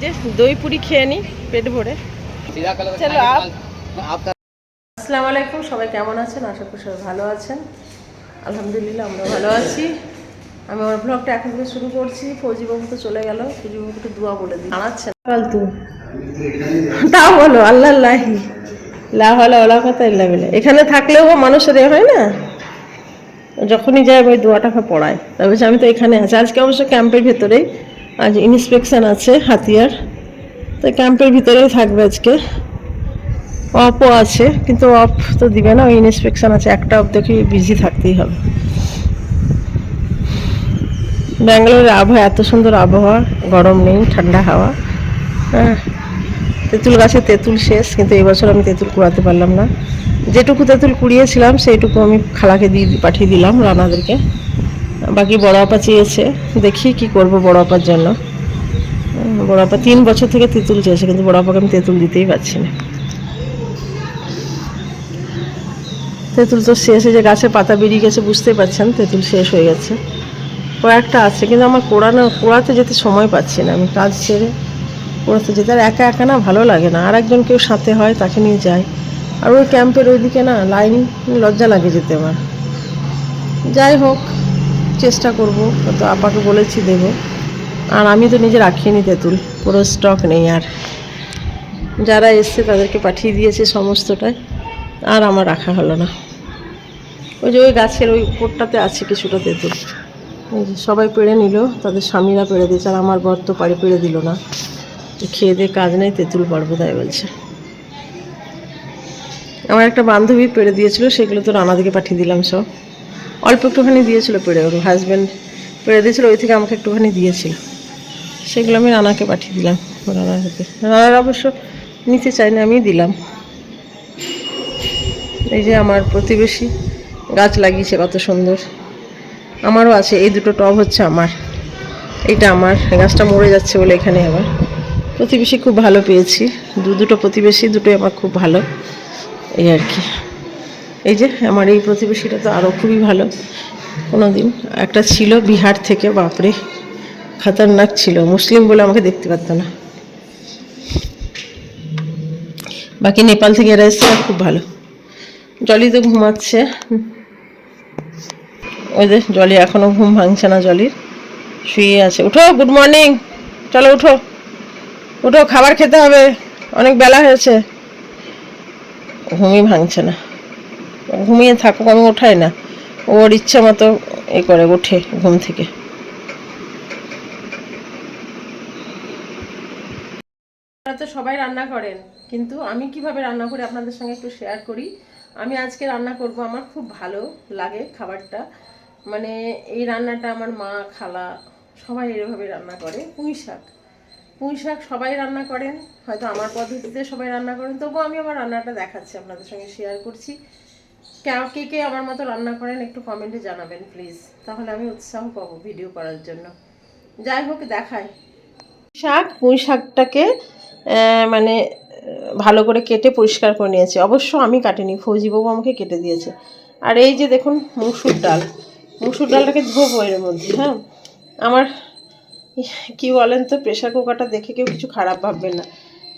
যে দই পুরি খেয়ে নিই পেট ভরে। চলো আসসালামু আলাইকুম, সবাই কেমন আছেন? আশা করি সবাই ভালো আছেন। আলহামদুলিল্লাহ আমরা ভালো আছি। আমি আমার ব্লগটা এখন থেকে শুরু করছি। ফৌজিবাবু তো চলে গেল, ফৌজিবাবুকে একটু দোয়া বলে দিই। জানাচ্ছেন ফালতু তাও বলো আল্লাহ লাহালা কথা ইল্লা বিল্লাহ। এখানে থাকলেও মানুষের হয় না, যখনই যায় ওই দোয়াটা পড়ায়। তবে আমি তো এখানে আছি আজকে, অবশ্য ক্যাম্পের ভেতরেই। আজ ইন্সপেকশন আছে হাতিয়ার, তো ক্যাম্পের ভিতরেই থাকবে আজকে। অফও আছে, কিন্তু অফ তো দিবে না, ওই ইন্সপেকশন আছে। একটা অফ দেখে বিজি থাকতেই হবে। ব্যাঙ্গালোরের আবহাওয়া এত সুন্দর আবহাওয়া, গরম নেই, ঠান্ডা হাওয়া। হ্যাঁ, তেঁতুল গাছে তেঁতুল শেষ, কিন্তু এই বছর আমি তেঁতুল কুড়াতে পারলাম না। যেটুকু তেঁতুল কুড়িয়েছিলাম সেইটুকু আমি খালাকে পাঠিয়ে দিলাম, রানাদেরকে। বাকি বড় আপা চেয়েছে, দেখি কি করব বড় আপার জন্য। বড় আপা 3 বছর থেকে তেঁতুল চেয়েছে, কিন্তু বড় আপাকে আমি তেঁতুল দিতেই পারছি না। তেঁতুল তো শেষ, যে গাছের পাতা বেরিয়ে গেছে, বুঝতেই পারছেন তেঁতুল শেষ হয়ে গেছে। কয়েকটা আছে, কিন্তু আমার কোড়াতে যেতে সময় পাচ্ছি না। আমি কাজ ছেড়ে কোড়াতে যেতে, আর একা একা না ভালো লাগে না, আর একজন কেউ সাথে হয়, তাকে নিয়ে যাই। আর ওই ক্যাম্পের ওইদিকে না লাইন, লজ্জা লাগে যেতে আমার। যাই হোক, চেষ্টা করব, তো আপাকে বলেছি দেব। আর আমি তো নিজে রাখিনি তেঁতুল, পুরো স্টক নেই। আর যারা এসছে তাদেরকে পাঠিয়ে দিয়েছে সমস্তটাই, আর আমার রাখা হলো না। ওই যে ওই গাছের ওই উপরটাতে আছে কিছুটা তেঁতুল, সবাই পেড়ে নিল, তাদের স্বামীরা পেড়ে দিয়েছে, আর আমার বর তো পেড়ে দিল না। খেয়ে দিয়ে কাজ নেই, তেঁতুল পারবো তাই বলছে। আমার একটা বান্ধবী পেড়ে দিয়েছিল, সেগুলো তো রানাদিকে পাঠিয়ে দিলাম সব। অল্প একটুখানি দিয়েছিল পেড়ে, ওর হাজব্যান্ড পেড়ে দিয়েছিল, ওই থেকে আমাকে একটুখানি দিয়েছিল, সেগুলো আমি রানাকে পাঠিয়ে দিলাম। রানার হাতে, রানার অবশ্য নিতে চাইনি, আমি দিলাম। এই যে আমার প্রতিবেশী গাছ লাগিয়েছে, কত সুন্দর। আমারও আছে, এই দুটো টব হচ্ছে আমার, এইটা আমার। গাছটা মরে যাচ্ছে বলে এখানে আবার প্রতিবেশী খুব ভালো পেয়েছি। দুটো প্রতিবেশী, দুটোই আমার খুব ভালো, এই আর কি। এই যে আমার এই প্রতিবেশীটা তো আরও খুবই ভালো। কোনো দিন একটা ছিল বিহার থেকে, বাপরে খতরনাক ছিল, মুসলিম বলে আমাকে দেখতে পারতো না। বাকি নেপাল থেকে এরা এসছে, খুব ভালো। জলি তো ঘুমাচ্ছে, ওই যে জলি এখনও ঘুম ভাঙছে না, জলির শুয়ে আছে। উঠো, গুড মর্নিং, চলো উঠো উঠো, খাবার খেতে হবে, অনেক বেলা হয়েছে। ঘুমই ভাঙছে না, ঘুমিয়ে থাকুক, আমি ওঠাই না, ওর ইচ্ছা মতো এ করে ওঠে ঘুম থেকে। আপনারা তো সবাই রান্না করেন, কিন্তু আমি কিভাবে রান্না করি আপনাদের সঙ্গে একটু শেয়ার করি। আমি আজকে রান্না করব, আমার খুব ভালো লাগে খাবারটা। মানে এই রান্নাটা আমার মা, খালা সবাই এভাবে রান্না করে। পুঁই শাক সবাই রান্না করেন, হয়তো আমার পদ্ধতিতে সবাই রান্না করেন, তবুও আমি আমার রান্নাটা দেখাচ্ছি, আপনাদের সঙ্গে শেয়ার করছি। কে কে আমার মতো রান্না করেন একটু কমেন্টে জানাবেন প্লিজ, তাহলে আমি উৎসাহ পাবো ভিডিও করার জন্য। যাই হোক, দেখাই। পুঁই শাকটাকে মানে ভালো করে কেটে পরিষ্কার করে নিয়েছি। অবশ্য আমি কাটিনি, ফৌজিবাবু আমাকে কেটে দিয়েছে। আর এই যে দেখুন মুসুর ডালটাকে ধোবো এর মধ্যে। হ্যাঁ, আমার কি বলেন তো, প্রেশার কুকারটা দেখে কেউ কিছু খারাপ ভাববেন না,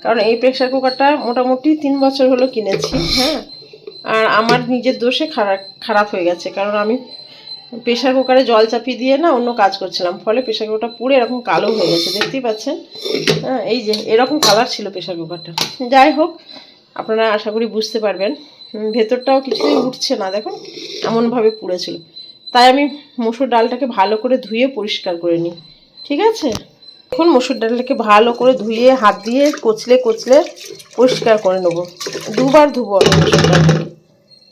কারণ এই প্রেশার কুকারটা মোটামুটি 3 বছর হলো কিনেছি। হ্যাঁ, আর আমার নিজের দোষে খারাপ হয়ে গেছে, কারণ আমি প্রেশার কুকারে জল চাপিয়ে দিয়ে না অন্য কাজ করছিলাম, ফলে প্রেশার কুকারটা পুরো এরকম কালো হয়ে গেছে, দেখতেই পাচ্ছেন। হ্যাঁ, এই যে এরকম কালার ছিল প্রেশার কুকারটা। যাই হোক, আপনারা আশা করি বুঝতে পারবেন। ভেতরটাও কিছুই উঠছে না, দেখুন এমনভাবে পুড়েছিল। তাই আমি মসুর ডালটাকে ভালো করে ধুয়ে পরিষ্কার করে নিই, ঠিক আছে? এখন মসুর ডালটাকে ভালো করে ধুয়ে হাত দিয়ে কচলে পরিষ্কার করে নেবো। 2বার ধুবো আমি মসুর ডালটাকে।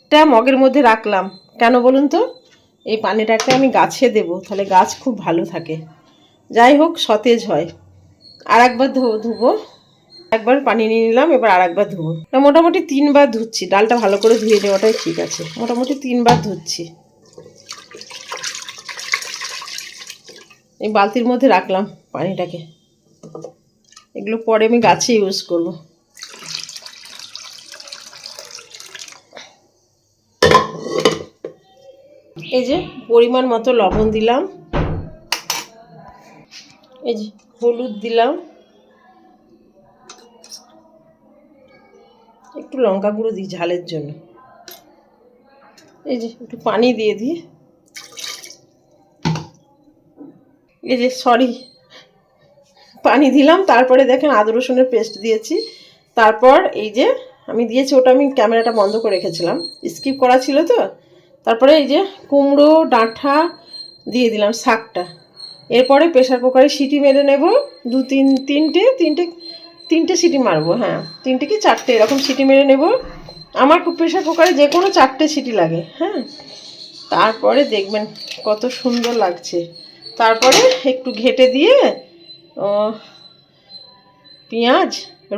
এটা মগের মধ্যে রাখলাম, কেন বলুন তো? এই পানিটাকে আমি গাছে দেব, তাহলে গাছ খুব ভালো থাকে, যাই হোক সতেজ হয়। আর একবার ধুবো, একবার পানি নিয়ে নিলাম, এবার আর একবার ধুবো। মোটামুটি 3বার ধুচ্ছি, ডালটা ভালো করে ধুয়ে নেওয়াটাই ঠিক আছে। মোটামুটি 3বার ধুচ্ছি। এই বালতির মধ্যে রাখলাম পানিটাকে, এগুলো পরে আমি গাছে ইউজ করব। এই যে পরিমাণ মতো লবণ দিলাম, এই যে হলুদ দিলাম, একটু লঙ্কা গুঁড়ো দিই ঝালের জন্য। এই যে একটু পানি দিয়ে দিই, এই যে সরি পানি দিলাম। তারপরে দেখেন আদা রসুনের পেস্ট দিয়েছি। তারপর এই যে আমি দিয়েছি, ওটা আমি ক্যামেরাটা বন্ধ করে রেখেছিলাম, স্কিপ করা ছিল তো। তারপরে এই যে কুমড়ো ডাঁটা দিয়ে দিলাম, শাকটা। এরপরে প্রেশার কুকারে সিটি মেরে নেব, তিনটে সিটি মারবো। হ্যাঁ, 3টে কি 4টে এরকম সিটি মেরে নেব। আমার প্রেশার কুকারে যে কোনো 4টে সিটি লাগে। হ্যাঁ, তারপরে দেখবেন কত সুন্দর লাগছে। তারপরে একটু ঘেটে দিয়ে পেঁয়াজ,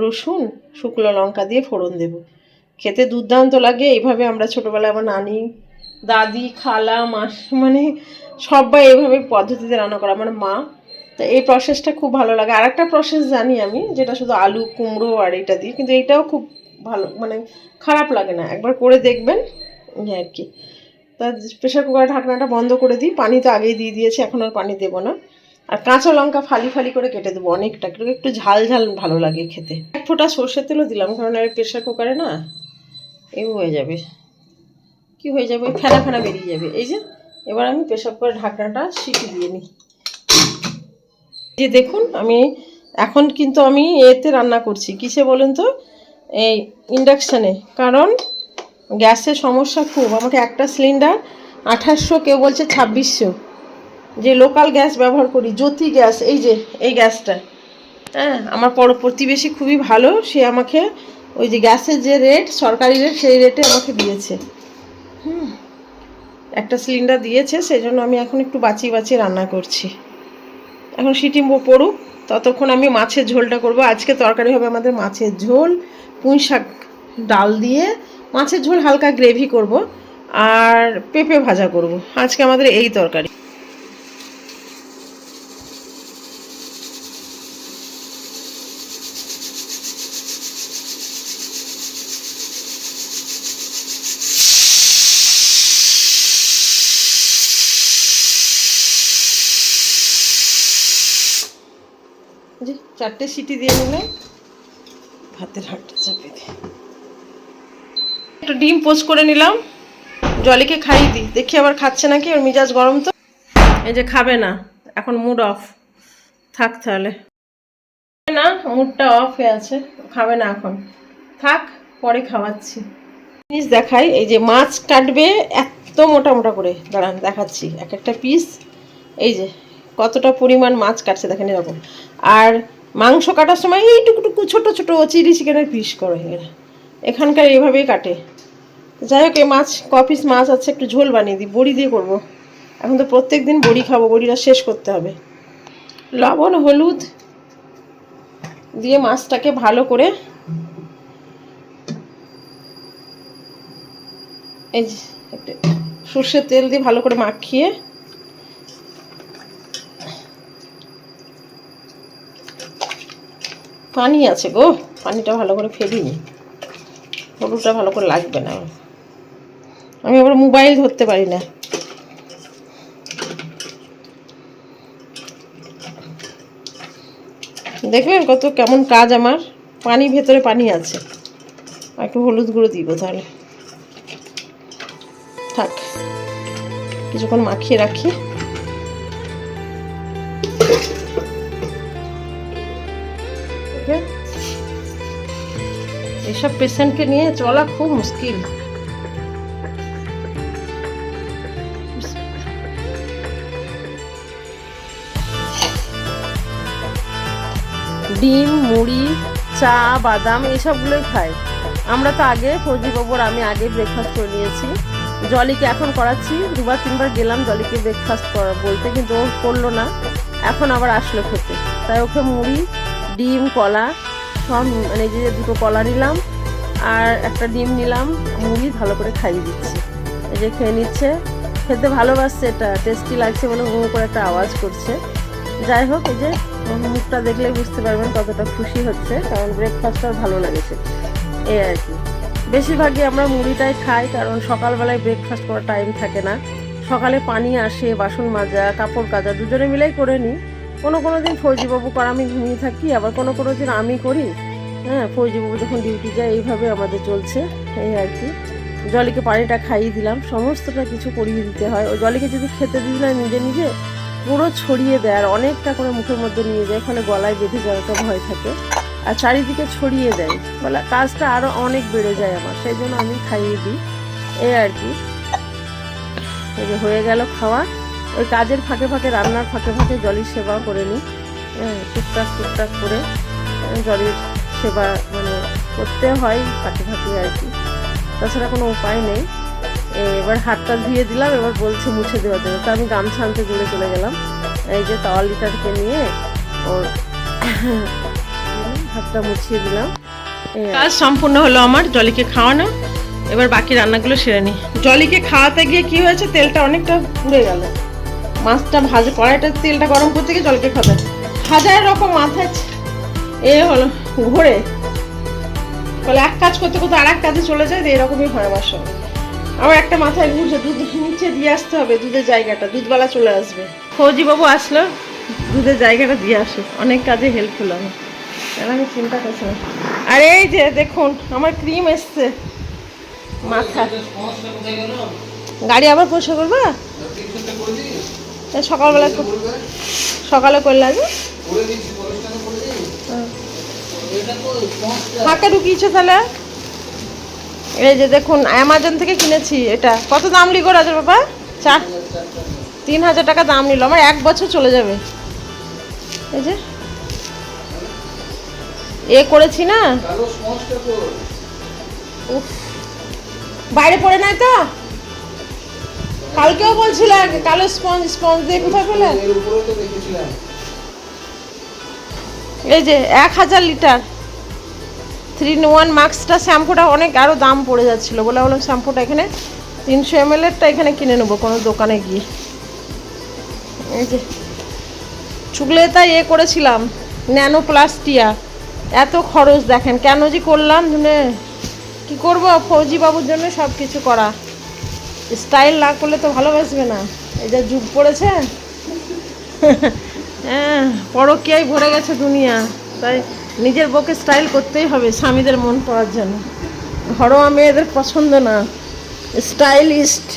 রসুন, শুকনো লঙ্কা দিয়ে ফোড়ন দেব। খেতে দুর্দান্ত লাগে। এইভাবে আমরা ছোটোবেলায় আমার নানি, দাদি, খালা, মানে সবাই এইভাবে পদ্ধতিতে রান্না করে, আমার মা। তো এই প্রসেসটা খুব ভালো লাগে। আর একটা প্রসেস জানি আমি, যেটা শুধু আলু, কুমড়ো আর এটা দিয়ে, কিন্তু এইটাও খুব ভালো, মানে খারাপ লাগে না, একবার করে দেখবেন আর কি। তা প্রেশার কুকারের ঢাকনাটা বন্ধ করে দিই। পানি তো আগেই দিয়ে দিয়েছি, এখন আর পানি দেবো না। আর কাঁচা লঙ্কা ফালি ফালি করে কেটে দেবো অনেকটা, একটু ঝাল ঝাল ভালো লাগে খেতে। এক ফোঁটা সর্ষের তেলও দিলাম, কারণ আর প্রেশার কুকারে না এও হয়ে যাবে, কি হয়ে যাবে, ফেনা ফেনা বেরিয়ে যাবে। এই যে এবার আমি প্রেশার কুকারের ঢাকনাটা সিটি দিয়ে নিই। যে দেখুন আমি এখন কিন্তু আমি এতে রান্না করছি, কিসে বলেন তো, এই ইন্ডাকশানে। কারণ গ্যাসের সমস্যা খুব, আমাকে একটা সিলিন্ডার 2800, কেউ বলছে 2600। যে লোকাল গ্যাস ব্যবহার করি, জ্যোতি গ্যাস, এই যে এই গ্যাসটা। হ্যাঁ, আমার প্রতিবেশী খুবই ভালো, সে আমাকে ওই যে গ্যাসের যে রেট, সরকারি রেট, সেই রেটে আমাকে দিয়েছে। একটা সিলিন্ডার দিয়েছে, সেই জন্য আমি এখন একটু বাঁচিয়ে বাঁচিয়ে রান্না করছি। এখন সিটি পড়ুক, ততক্ষণ আমি মাছের ঝোলটা করব। আজকে তরকারি হবে আমাদের মাছের ঝোল, পুঁই শাক ডাল দিয়ে মাছের ঝোল, হালকা গ্রেভি করব, আর পেঁপে ভাজা করব। আজকে আমাদের এই তরকারি। যে 4টে সিটি দিয়ে নিলাম, ভাতের হাঁড়িটা চাপে দিই। একটু ডিম পোচ করে নিলাম, জলিকে খাইয়ে দিই, দেখি আবার খাচ্ছে নাকি, ওর মিজাজ গরম তো। এই যে খাবে না, এখন মুড অফ, থাক তাহলে। না, মুডটা অফ হয়ে আছে, খাবে না এখন, থাক, পরে খাওয়াচ্ছি। জিনিস দেখাই, এই যে মাছ কাটবে এত মোটা মোটা করে, দাঁড়ান দেখাচ্ছি এক একটা পিস। এই যে কতটা পরিমাণ মাছ কাটছে দেখেন এরকম। আর মাংস কাটার সময় এইটুকুটুকু ছোট ছোট চিলি চিকেনের পিস করে এখানকার এইভাবেই কাটে। যাই হোক, এই মাছ পিস মাছ আছে, একটু ঝোল বানিয়ে দিই, বড়ি দিয়ে করবো। এখন তো প্রত্যেক দিন বড়ি খাবো, বড়িটা শেষ করতে হবে। লবণ হলুদ দিয়ে মাছটাকে ভালো করে, এই যে একটু সর্ষের তেল দিয়ে ভালো করে মাখিয়ে, পানি আছে গো, পানিটা ভালো করে ফেলিনি, হলুদটা ভালো করে লাগবে না, আমি আবার মোবাইল ধরতে পারি না। দেখলেন কত কেমন কাজ আমার, পানি ভেতরে পানি আছে। একটু হলুদ গুঁড়ো দিব তাহলে, থাক কিছুক্ষণ মাখিয়ে রাখি। এসব পেশেন্টকে নিয়ে চলা খুব মুশকিল। ডিম, মুড়ি, চা, বাদাম এইসবগুলোই খাই আমরা। তো আগে ফৌজিবাবুর আমি আগে ব্রেকফাস্ট করে নিয়েছি। জলিকে এখন করাচ্ছি, 2-3বার গেলাম জলিকে ব্রেকফাস্ট বলতে, কিন্তু ও করলো না। এখন আবার আসলো খেতে, তাই ওকে মুড়ি, ডিম, কলা সব, মানে যে 2টো কলা নিলাম আর একটা ডিম নিলাম, মুড়ি ভালো করে খাইয়ে দিচ্ছি। এই যে খেয়ে নিচ্ছে, খেতে ভালোবাসছে, এটা টেস্টি লাগছে বলে করে একটা আওয়াজ করছে। যাই হোক, এই যে মুখটা দেখলেই বুঝতে পারবেন কতটা খুশি হচ্ছে, কারণ ব্রেকফাস্টটা ভালো লেগেছে এই আর কি। বেশিরভাগই আমরা মুড়িটাই খাই, কারণ সকালবেলায় ব্রেকফাস্ট করার টাইম থাকে না। সকালে পানি আসে, বাসন মাজা, কাপড় কাচা দুজনে মিলেই করে নিই। কোনো দিন ফৌজিবাবু করা, আমি ঘুমিয়ে থাকি, আবার কোনো দিন আমি করি। হ্যাঁ, ফৌজিবাবু যখন ডিউটি যায় এইভাবে আমাদের চলছে, এই আর কি। জলিকে পানিটা খাইয়ে দিলাম, সমস্তটা কিছু করিয়ে দিতে হয়। ওই জলিকে যদি খেতে দিই না নিজে নিজে পুরো ছড়িয়ে দেয়, আর অনেকটা করে মুখের মধ্যে নিয়ে যায়, ফলে গলায় বেঁধে যাওয়ার একটা ভয় থাকে, আর চারিদিকে ছড়িয়ে দেয়, বলে কাজটা আরও অনেক বেড়ে যায় আমার, সেই জন্য আমি খাইয়ে দিই, এই আর কি। এই যে হয়ে গেল খাওয়া। ওই কাজের ফাঁকে ফাঁকে, রান্নার ফাঁকে ফাঁকে জলির সেবা করে নিই, হ্যাঁ, টুকটাক টুকটাক করে জলের সেবা মানে করতে হয় ফাঁকে ফাঁকে আর কি, তাছাড়া কোনো উপায় নেই। এবার হাতটা ধুয়ে দিলাম, এবার বলছে মুছে দেওয়ার জন্য, তো আমি গামছা আনতে দূরে চলে গেলাম। এই যে তাওয়ালিটাকে নিয়ে ওর হাতটা মুছিয়ে দিলাম। কাজ সম্পূর্ণ হলো আমার, জলিকে খাওয়ানো। এবার বাকি রান্নাগুলো সেরে নিই। জলিকে খাওয়াতে গিয়ে কি হয়েছে, তেলটা অনেকটা পুড়ে গেল। মাছটা ভাজে, কড়াইটা তেলটা গরম করতে গিয়ে জলকে খাবে, হাজার রকম মাথায় এ হলো ঘোরে, বলে এক কাজ করতে করতে আর এক কাজে চলে যায়, এরকমই হয় আমার সঙ্গে। আবার একটা মাথায় ঘুরছে, দুধ নিচে দিয়ে আসতে হবে, দুধের জায়গাটা, দুধওয়ালা চলে আসবে। ফৌজিবাবু আসলো, দুধের জায়গাটা দিয়ে আসে, অনেক কাজে হেল্পফুল আমি, আমি চিন্তা করছি না। আর এই যে দেখুন আমার ক্রিম এসছে মাথা, গাড়ি আবার পরিষ্কার করবা সকালবেলা, সকালে করলে আগে ফাঁকে ঢুকিয়েছো তাহলে। এই যে দেখুন অ্যামাজন থেকে কিনেছি, এটা কত দাম লিখো রাজার বাবা? 3,000 টাকা দাম নিল, আমার 1 বছর চলে যাবে। এই যে এ করেছি না, বাইরে পড়ে নাই তো, কালকেও বলছিলাম কালো স্পঞ্জ, স্পঞ্জ দিয়ে কোথায় পেলে? এই যে 1000 লিটার 3-in-1 মাস্কটা, শ্যাম্পুটা অনেক আরও দাম পড়ে যাচ্ছিলো, বললাম শ্যাম্পুটা এখানে 300 ml-এরটা এখানে কিনে নেবো কোনো দোকানে গিয়ে। এই যে চুগলে তাই এ করেছিলাম ন্যানোপ্লাস্টিয়া, এত খরচ দেখেন, কেন যে করলাম, মানে কী করবো, ফৌজিবাবুর জন্য সব কিছু করা, স্টাইল না করলে তো ভালোবাসবে না, এই যা যুগ পড়েছে। হ্যাঁ, পরকীয়ায় ভরে গেছে দুনিয়া, তাই নিজের বউকে স্টাইল করতেই হবে স্বামীদের মন পাওয়ার জন্য। ঘরোয়া মেয়েদের পছন্দ না, স্টাইলিস্ট,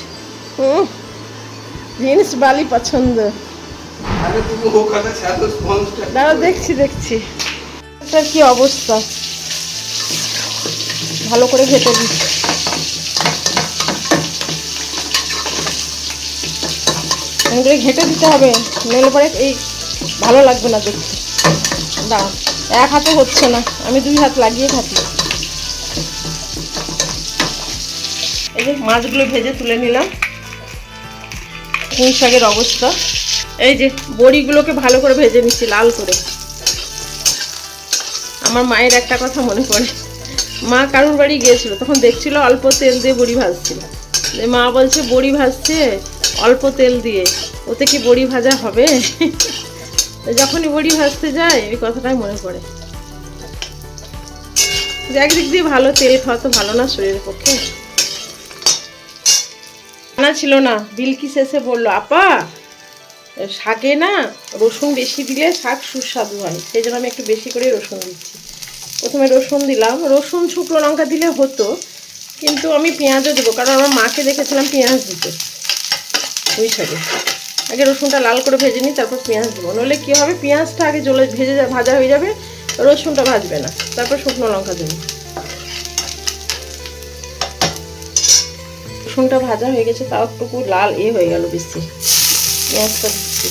জিন্স বালি পছন্দ। দাঁড়া দেখছি দেখছি এটার কি অবস্থা, ভালো করে ঘেটে দিচ্ছি। ঘেটে দিতে হবে, নইলে পরে এই ভালো লাগবে না দেখতে। দাঁড়া, এক হাতে হচ্ছে না, আমি 2 হাত লাগিয়ে থাকি। এই যে মাছগুলো ভেজে তুলে নিলাম, পুঁই শাকের অবস্থা। এই যে বড়িগুলোকে ভালো করে ভেজে নিচ্ছি লাল করে। আমার মায়ের একটা কথা মনে পড়ে, মা কারুর বাড়ি গিয়েছিল, তখন দেখছিল অল্প তেল দিয়ে বড়ি ভাজছিল, মা বলছে বড়ি ভাজছে অল্প তেল দিয়ে, ওতে কি বড়ি ভাজা হবে? যখনই বড়ি ভাজতে যায় ওই কথাটাই মনে পড়ে, যে একদিক দিয়ে ভালো, তেল খাওয়া তো ভালো না শরীরের পক্ষে। জানা ছিল না, বিলকিস এসে বললো আপা শাকে না রসুন বেশি দিলে শাক সুস্বাদু হয়, সেই জন্য আমি একটু বেশি করে রসুন দিচ্ছি। প্রথমে রসুন দিলাম, রসুন শুকনো লঙ্কা দিলে হতো, কিন্তু আমি পেঁয়াজও দেবো, কারণ আমার মাকে দেখেছিলাম পেঁয়াজ দিতে ওই শাকে। আগে রসুনটা লাল করে ভেজে নিই, তারপর পেঁয়াজ দেবো, নইলে কী হবে, পেঁয়াজটা আগে জলে ভেজে ভাজা হয়ে যাবে, রসুনটা ভাজবে না, তারপর শুকনো লঙ্কা দেবো। রসুনটা ভাজা হয়ে গেছে, তাও একটু লাল হয়ে গেল বেশি, পেঁয়াজটা দিচ্ছি।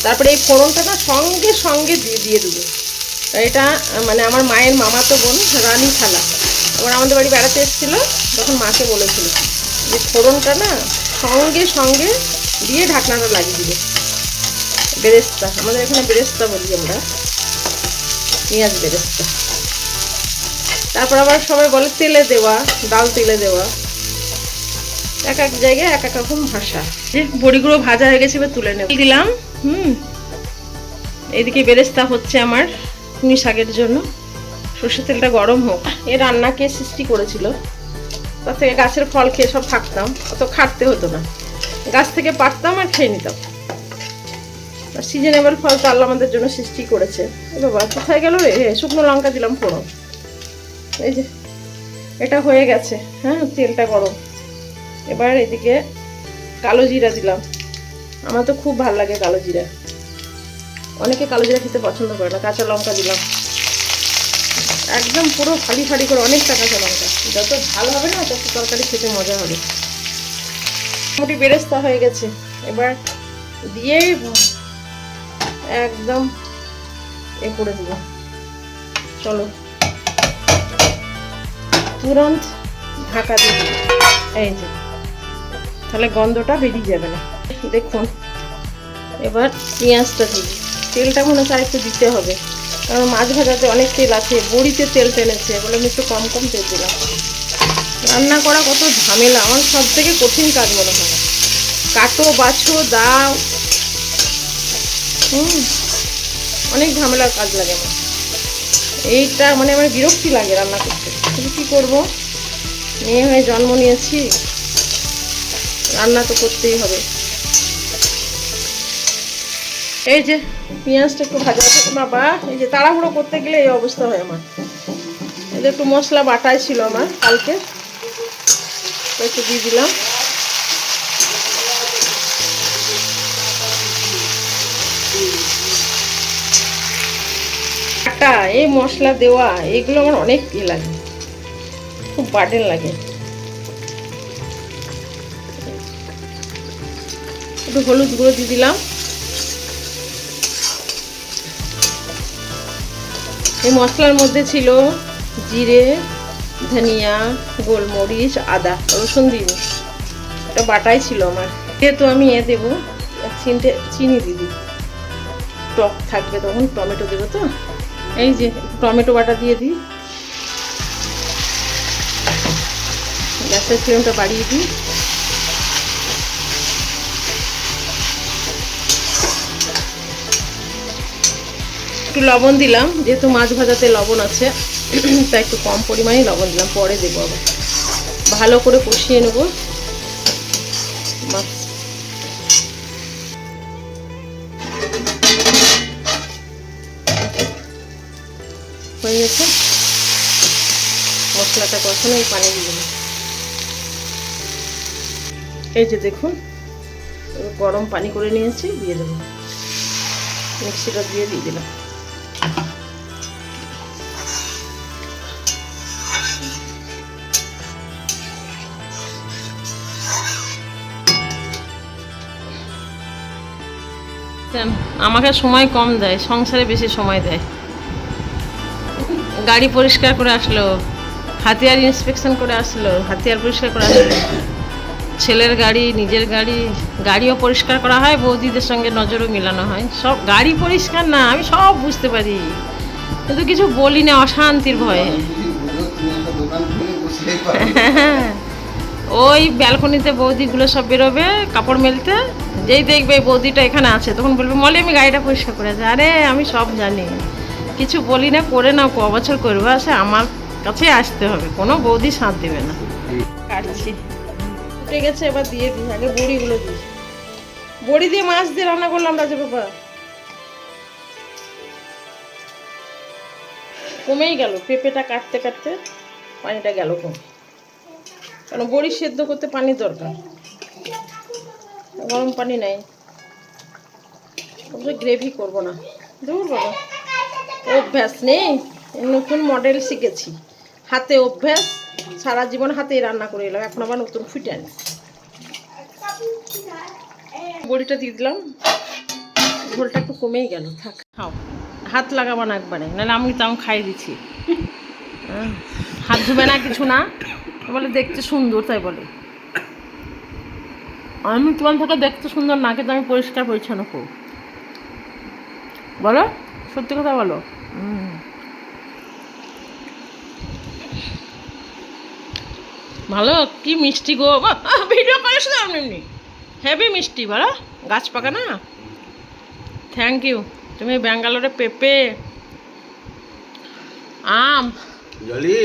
তারপরে এই ফোড়নটা না সঙ্গে সঙ্গে দিয়ে দেবো। এটা মানে আমার মায়ের মামাতো বোন রানী খালা আবার আমাদের বাড়ি বেড়াতে এসেছিল, তখন মাকে বলেছিল যে ফোড়নটা না সঙ্গে সঙ্গে দিয়ে ঢাকনাটা লাগিয়ে দিবে। বেরেস্তা, আমাদের এখানে বেরেস্তা বলি আমরা, পেঁয়াজ বেরেস্তা। তারপর আবার সবাই বলে তেলে দেওয়া, ডাল তেলে দেওয়া, এক এক জায়গায় এক এক রকম ভাষা। যে বড়িগুলো ভাজা হয়ে গেছে, এবার তুলে নেব, দিলাম। এইদিকে বেরেস্তা হচ্ছে আমার পুঁই শাকের জন্য, সর্ষের তেলটা গরম হোক। এ রান্না কে সৃষ্টি করেছিল, তার থেকে গাছের ফল খেয়ে সব থাকতাম, অত খাটতে হতো না, গাছ থেকে পারতাম আর খেয়ে নিতাম। সিজনেবল ফল তো আল্লাহ আমাদের জন্য সৃষ্টি করেছে। এ বাবা কোথায় গেল রে? শুকনো লঙ্কা দিলাম ফোড়ন। এই যে এটা হয়ে গেছে, হ্যাঁ তেলটা গরম। এবার এদিকে কালো জিরা দিলাম। আমার তো খুব ভালো লাগে কালো জিরা, অনেকে কালো জিরা খেতে পছন্দ করে না। কাঁচা লঙ্কা দিলাম একদম পুরো ফালি ফালি করে, অনেকটা কাঁচা লঙ্কা। যত ভালো হবে না তত তরকারি খেতে মজা হবে। মোটামুটি বেরেস্তা হয়ে গেছে, এবার দিয়ে একদম এ করে দেবো। চলো তুরন্ত ঢাকা দিয়ে দেবো, এই যে তাহলে গন্ধটা বেরিয়ে যাবে না। দেখুন এবার পেঁয়াজটা দিই। তেলটা মনে হয় একটু দিতে হবে, কারণ মাছ ভাজাতে অনেক তেল আছে, বড়িতে তেল টেনেছে বলে আমি একটু কম কম তেল দিলাম। রান্না করা কত ঝামেলা, আমার সব থেকে কঠিন কাজ মনে হয়। কাটো বাছো দাও, অনেক ঝামেলার কাজ লাগে আমার। এইটা মানে আমার বিরক্তি লাগে রান্না করতে, কিন্তু কী করবো, মেয়ে হয়ে জন্ম নিয়েছি, রান্না তো করতেই হবে। এই যে পেঁয়াজটা একটু ভাজা আছে বাবা, এই যে তাড়াহুড়ো করতে গেলে এই অবস্থা হয় আমার। এই যে একটু মশলা বাটাই ছিল আমার কালকে, একটু দিয়ে দিলাম। বাটা এই মশলা দেওয়া এগুলো আমার অনেক ই লাগে, খুব বার্ডেন লাগে। একটু হলুদ গুঁড়ো দিয়ে দিলাম। এই মশলার মধ্যে ছিল জিরে, ধনিয়া, গোলমরিচ, আদা, রসুন দিইনি, এটা বাটাই ছিল আমার। যেহেতু আমি দেবো চিনি দিদি, টক থাকবে তখন, টমেটো দেবো তো, এই যে টমেটো বাটা দিয়ে দিই। গ্যাসের ফ্লেমটা বাড়িয়ে দিই। একটু লবণ দিলাম, যেহেতু মাছ ভাজাতে লবণ আছে তাই একটু কম পরিমাণে লবণ দিলাম, পরে দেবো আবার। ভালো করে কষিয়ে নেব মাছ। হয়ে গেছে মশলাটা কষানো, এই পানি দিয়ে দেবো। এই যে দেখুন গরম পানি করে নিয়েছি, দিয়ে দেবো। মিক্সিটা দিয়ে দিলাম। আমাকে সময় কম দেয়, সংসারে বেশি সময় দেয়। গাড়ি পরিষ্কার করে আসলো, হাতিয়ার ইন্সপেকশন করে আসলো, হাতিয়ার পরিষ্কার করে আসলো, ছেলের গাড়ি, নিজের গাড়ি, গাড়িও পরিষ্কার করা হয়, বৌদিদের সঙ্গে নজরও মেলানো হয়। সব গাড়ি পরিষ্কার না, আমি সব বুঝতে পারি, কিন্তু কিছু বলি না অশান্তির ভয়ে। ওই ব্যালকনিতে বৌদিগুলো সব বেরোবে কাপড় মেলতে, যেই দেখবে বৌদিটা এখানে আছে তখন বলবে মলে আমি গাড়িটা পরিষ্কার করে আছি। আরে আমি সব জানি, কিছু বলি না, করে নাও, ক বছর করবে, আসে আমার কাছে আসতে হবে, কোনো বৌদি সাথ দেবে না। কাটছি উঠে গেছে, এবার দিয়ে দিই। আগে বড়িগুলো দিই, বড়ি দিয়ে মাছ দিয়ে রান্না করলাম রাজা বাবা। কমেই গেল, পেঁপেটা কাটতে কাটতে পানিটা গেল কমে, কারণ বড়ি সেদ্ধ করতে পানি দরকার, গরম পানি নাই। গ্রেভি করবো না, দূর বাবা, অভ্যাস নেই, নতুন মডেল শিখেছি, হাতে অভ্যাস, সারা জীবন হাতেই রান্না করে এলাম, এখন আবার নতুন ফুটে আনি। বড়িটা দিয়ে দিলাম, ঝোলটা একটু কমেই গেল, থাক। খাও, হাত লাগাবো না একবারে, নাহলে আমি তো খাই দিচ্ছি। হাত ধুবে না, কিছু না, বলে দেখতে সুন্দর তাই বলে। আমি তোমার থেকে দেখতে সুন্দর না, কিন্তু আমি পরিষ্কার পরিচ্ছন্ন খুব, বলো সত্যি কথা বলো। ভালো, কি মিষ্টি গো, ভিডিও করিস না এমনি, হেভি মিষ্টি, বলো গাছ পাকা না। Thank you. তুমি ব্যাঙ্গালোরে পেঁপে, আম, জলি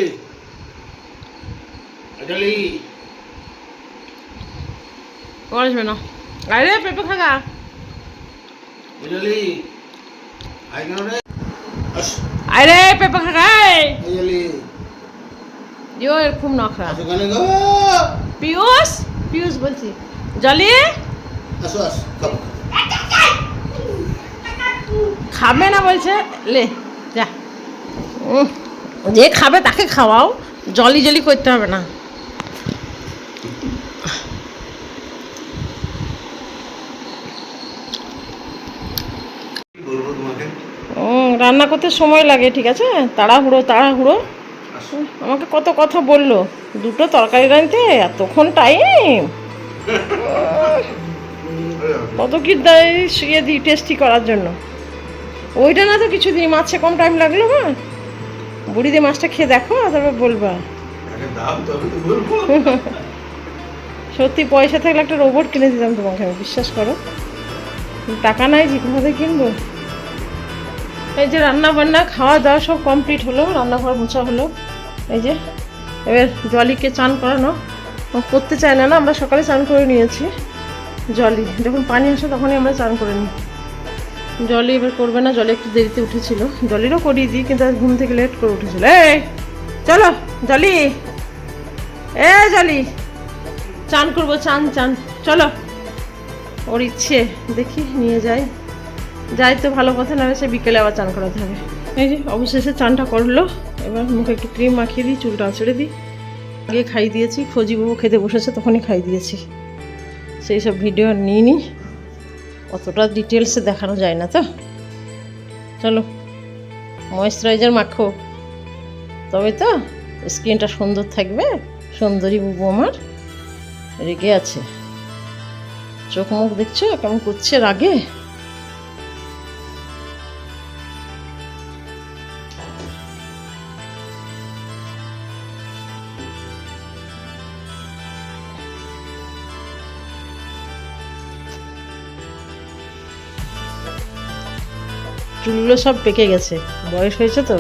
জলি আসবে না, আরে পেঁপে খাগা, বুঝলি আই কেন রে আরে পেপা খাই বুঝলি দিও এর খুব নখরা আসো কানে গো পিয়ুষ পিয়ুষ বলছি জলি আসো আসো খাও খাবে না বলছে লে যা যে খাবে তাকে খাওয়াও জলি জলি করতে হবে না বলবো তোমাকে রান্না করতে সময় লাগে ঠিক আছে তাড়াহুড়ো তাড়াহুড়ো আমাকে কত কথা বললো দুটো তরকারি রাঁধতে এতক্ষণ টাইম কত কি শুয়ে দিই টেস্টি করার জন্য ওইটা না তো কিছু দিই মাছে কম টাইম লাগলো মা বুড়ি দিয়ে মাছটা খেয়ে দেখো তারপর বলবা আগে দাও তবে তো বলবো সত্যি পয়সা থাকলে একটা রোবট কিনে দিতাম তোমাকে আমি বিশ্বাস করো টাকা নাই যে কোথাতে কিনবো এই যে রান্না বান্না খাওয়া দাওয়া সব কমপ্লিট হলো রান্নাঘর মোছা হলো এই যে এবার জলিকে চান করানো ও করতে চায় না না আমরা সকালে চান করে নিয়েছি জলি যখন পানি আসে তখনই আমরা চান করে নিই জলি এবার করবে না জলি একটু দেরিতে উঠেছিল জলিরও করিয়ে দিই কিন্তু আজ ঘুম থেকে লেট করে উঠেছিল এই চলো জলি এ জলি চান করবো চান চান চলো ওর ইচ্ছে দেখি নিয়ে যাই তো ভালো কথা না সে বিকেলে আবার চান করাতে হবে এই যে অবশেষে চানটা করলো এবার মুখে একটু ক্রিম মাখিয়ে দিই চুলটা ছেড়ে দিই আগে খাই দিয়েছি ফজিবাবু খেতে বসেছে তখনই খাই দিয়েছি সেই সব ভিডিও আর নিইনি অতটা ডিটেলসে দেখানো যায় না তো চলো ময়েশ্চারাইজার মাখো তবে তো স্কিনটা সুন্দর থাকবে সুন্দরী বুবু আমার রেগে আছে চোখ মুখ দেখছো কেমন করছে রাগে চুলগুলো সব পেকে গেছে বয়স হয়েছে তো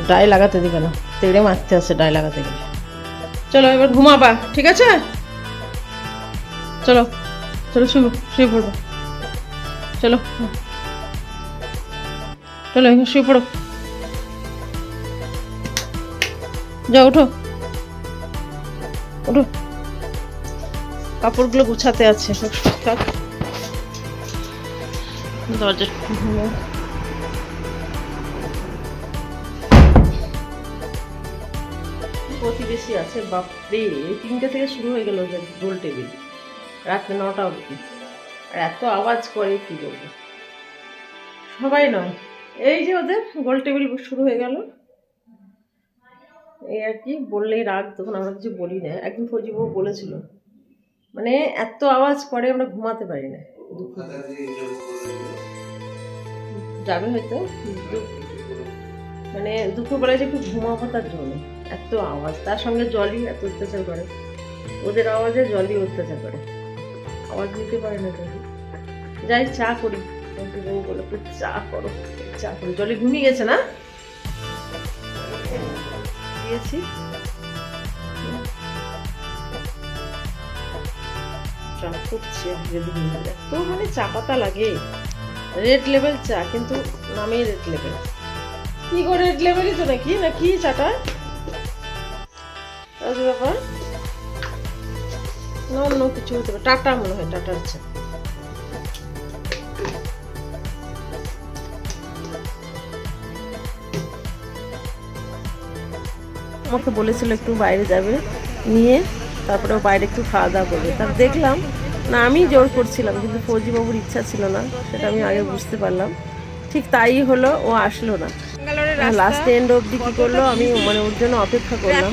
ডাই লাগাতে দিবে না তেড়ে মারতে আছে ডাই লাগাতে গেলে চলো এবার ঘুমাবা ঠিক আছে চলো চলো শুয়ে পড়বো চলো চলো শুয়ে পড়ো যাও ওঠো ওঠো কাপড়গুলো গুছাতে আছে সব ঠিকঠাক দরজা প্রতিবেশী আছে বাপরে 3টে থেকে শুরু হয়ে গেল গোল টেবিল রাত 9টা অবধি আর এত আওয়াজ করে কি বলবো সবাই নয় এই যে ওদের গোল টেবিল শুরু হয়ে গেল এই আর কি বললেই রাগ তখন আমরা কিছু বলি না একদিন ফজিবাবু বলেছিল মানে এত আওয়াজ করে আমরা ঘুমাতে পারি না যাবে হয়তো মানে দুপুরবেলায় যে একটু ঘুমাবো তার জন্য এত আওয়াজ তার সঙ্গে জলই এত অত্যাচার করে ওদের আওয়াজে জলই অত্যাচার করে আওয়াজ দিতে পারে না জলি যাই চা করি বলে চা করো চা করি জলি ঘুমিয়ে গেছে না দিয়েছি চা করছি এত মানে চা পাতা লাগে রেড লেভেল চা কিন্তু নামেই রেড লেভেল কি গো রেড লেভেলই তো নাকি না কি চাটা ব্যাপার না অন্য কিছু হতে পারে টাটা মনে হয় টাটার চা আমাকে বলেছিল একটু বাইরে যাবে নিয়ে তারপরে ও বাইরে একটু খাওয়া দাওয়া করবে তার দেখলাম না আমি জোর করছিলাম কিন্তু ফৌজিবাবুর ইচ্ছা ছিল না সেটা আমি আগে বুঝতে পারলাম ঠিক তাই হলো ও আসলো না লাস্ট এন্ড অবধি কী করলো আমি মানে ওর জন্য অপেক্ষা করলাম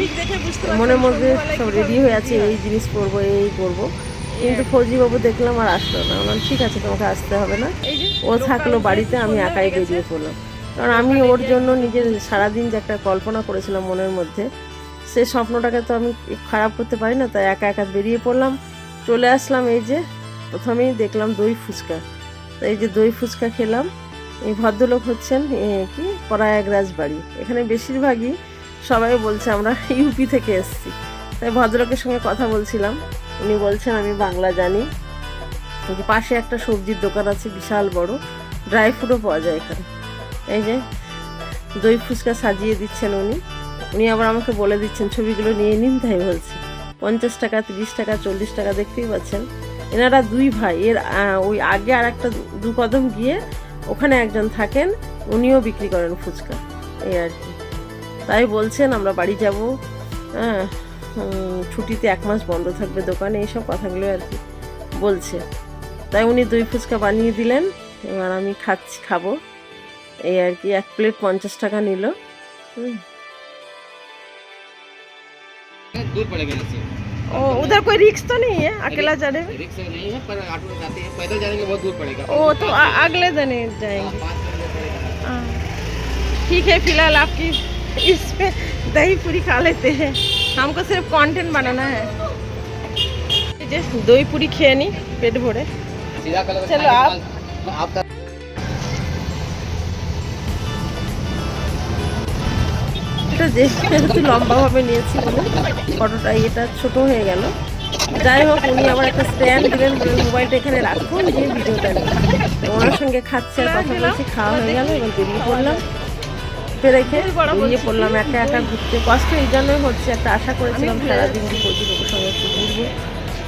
মনের মধ্যে সব রেডি হয়ে আছে এই জিনিস করবো এই করবো কিন্তু ফৌজিবাবু দেখলাম আর আসলো না বললাম ঠিক আছে তোমাকে আসতে হবে না ও থাকলো বাড়িতে আমি একাই বেরিয়ে পড়লাম কারণ আমি ওর জন্য নিজের সারাদিন যে একটা কল্পনা করেছিলাম মনের মধ্যে সে স্বপ্নটাকে তো আমি খারাপ করতে পারি না তাই একা একা বেরিয়ে পড়লাম চলে আসলাম এই যে প্রথমেই দেখলাম দই ফুচকা এই যে দই ফুচকা খেলাম এই ভদ্রলোক হচ্ছেন কি প্রয়াগরাজ বাড়ি এখানে বেশিরভাগই সবাই বলছে আমরা ইউপি থেকে এসেছি তাই ভদ্রলোকের সঙ্গে কথা বলছিলাম উনি বলছেন আমি বাংলা জানি যে পাশে একটা সবজির দোকান আছে বিশাল বড়, ড্রাই ফ্রুটও পাওয়া যায় এখানে। এই যে দই ফুচকা সাজিয়ে দিচ্ছেন উনি আবার আমাকে বলে দিচ্ছেন ছবিগুলো নিয়ে নিন, তাই বলছি 50 টাকা, 30 টাকা, 40 টাকা, দেখতেই পাচ্ছেন। এনারা দুই ভাই, এর ওই আগে আর একটা 2 কদম গিয়ে ওখানে একজন থাকেন, উনিও বিক্রি করেন ফুচকা, এই আর কি। তাই বলছেন আমরা বাড়ি যাব, হ্যাঁ ছুটিতে 1 মাস বন্ধ থাকবে দোকানে, এইসব কথাগুলো আর কি বলছে। তাই উনি দই ফুচকা বানিয়ে দিলেন, এবার আমি খাবো, এই আর কি। 1 প্লেট 50 টাকা নিল। दूर पड़ेगा इससे। ओ उधर कोई रिक्स तो नहीं है अकेला जाने में? रिक्शा नहीं है, पर ऑटो में जाते हैं, पैदल जाने के बहुत दूर पड़ेगा। ओ तो अगले दिन ही जाएंगे। 5 किलोमीटर पड़ेगा। हाँ, ठीक है, फिलहाल आपकी इस पे दही पूरी खा लेते हैं, हमको सिर्फ कंटेंट बनाना है। दही पूरी खेয়ে নি পেট ভরে। सीधा कलर चलो आप এটা যেহেতু লম্বাভাবে নিয়েছি বলে ফটোটা এটা ছোট হয়ে গেল। যাই হোক, উনি আবার একটা স্ট্যান্ড দিলেন, বললেন মোবাইলটা এখানে রাখুন, যে ভিডিওটা নিই। ওনার সঙ্গে খাচ্ছে আর কথা বলছি, খাওয়া হয়ে গেল, এবার বেরিয়ে পড়লাম। রেখে বেরিয়ে পড়লাম একা একা ঘুরতে। কষ্ট এই জন্যই হচ্ছে, একটা আশা করেছিলাম সারাদিন প্রদীপের সঙ্গে একটু ঘুরবো,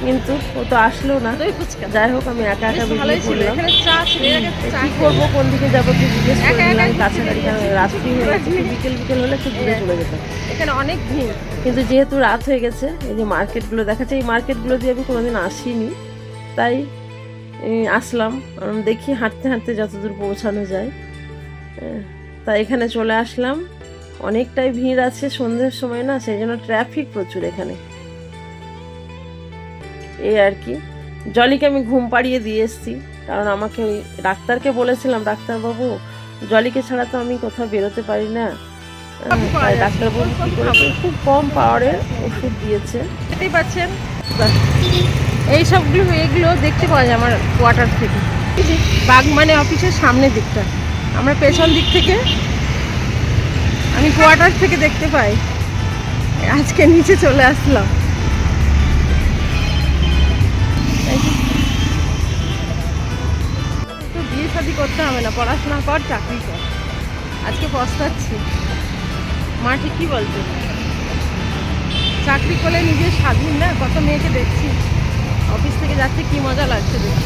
কিন্তু ও তো আসলো না। যাই হোক, আমি একা একা বেরিয়ে পড়লাম। কি করবো, কোন দিকে যাবো কি জিজ্ঞেস করে নিলাম। কাছাকাছি রাত্রি হয়ে গেছে, বিকেল হলে একটু দূরে চলে যেতাম, এখানে অনেক ভিড়। কিন্তু যেহেতু রাত হয়ে গেছে, এই যে মার্কেটগুলো দেখাচ্ছে, এই মার্কেটগুলো দিয়ে আমি কোনোদিন আসিনি, তাই আসলাম। দেখি হাঁটতে হাঁটতে যতদূর পৌঁছানো যায়। তাই এখানে চলে আসলাম। অনেকটাই ভিড় আছে সন্ধ্যের সময় না, সেই জন্য ট্রাফিক প্রচুর এখানে, এই আর কি। জলিকে আমি ঘুম পাড়িয়ে দিয়ে এসেছি, কারণ আমাকে ওই ডাক্তারকে বলেছিলাম, ডাক্তারবাবু জলিকে ছাড়া তো আমি কোথাও বেরোতে পারি না। তাই ডাক্তারবাবু কী করেছে, খুব কম পাওয়ারের ওষুধ দিয়েছে। দেখতেই পাচ্ছেন এই সবগুলো, এগুলো দেখতে পাওয়া যায় আমার কোয়ার্টার থেকে। বাগমানে অফিসের সামনের দিকটা, আমরা পেছন দিক থেকে আমি কোয়ার্টার থেকে দেখতে পাই। আজকে নিচে চলে আসলাম। তো বিয়ে শাদী করতে হবে না, পড়াশোনা কর, চাকরি কর। আজকে পস্তাচ্ছি, মা ঠিকই বলতো, চাকরি করলে নিজের স্বাধীন না। কত মেয়েকে দেখছি অফিস থেকে যাচ্ছে, কি মজা লাগছে দেখি।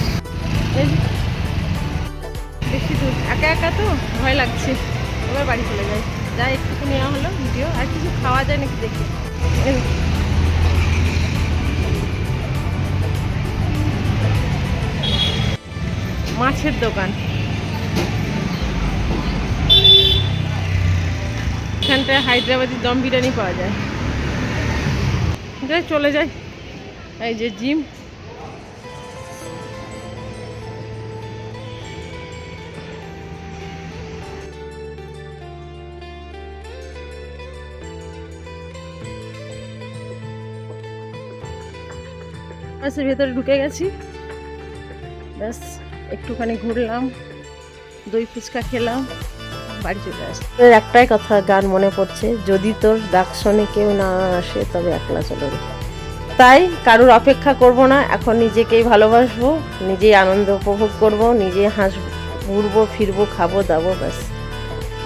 বেশি দূর একা একা তো ভয় লাগছে, এবার বাড়ি চলে যাই। যাই একটুকু নেওয়া হলো ভিডিও, আর কিছু খাওয়া যায় নাকি দেখি। মাছের দোকান, এখানটায় হায়দ্রাবাদি দম বিরিয়ানি পাওয়া যায়। যাই চলে যাই। এই যে জিম, ভেতরে ঢুকে গেছি, ব্যাস একটুখানি ঘুরলাম, দই ফুচকা খেলাম, বাড়ি চলে আসছি। একটাই কথা গান মনে পড়ছে, যদি তোর ডাক শোনে কেউ না আসে তবে একলা চলো রে। তাই কারুর অপেক্ষা করব না, এখন নিজেকেই ভালোবাসবো, নিজেই আনন্দ উপভোগ করব, নিজে হাসবো, ঘুরবো ফিরবো, খাবো দাবো, ব্যাস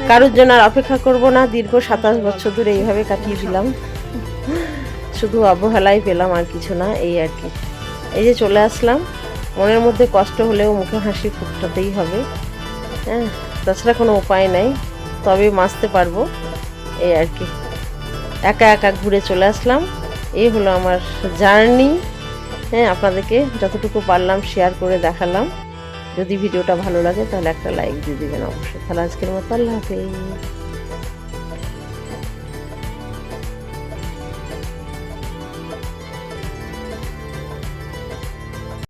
কারুর জন্য আর অপেক্ষা করব না। দীর্ঘ 27 বছর ধরে এইভাবে কাটিয়ে দিলাম, শুধু অবহেলাই পেলাম, আর কিছু না, এই আর কি। এই যে চলে আসলাম, মনের মধ্যে কষ্ট হলেও মুখে হাসি ফুটাতেই হবে, হ্যাঁ, তাছাড়া কোনো উপায় নাই, তবে বাঁচতে পারবো, এই আর কি। একা একা ঘুরে চলে আসলাম, এই হলো আমার জার্নি। হ্যাঁ, আপনাদেরকে যতটুকু পারলাম শেয়ার করে দেখালাম। যদি ভিডিওটা ভালো লাগে তাহলে একটা লাইক দিয়ে দিবেন অবশ্যই। তাহলে আজকের মতো আল্লাহ হাফেজ।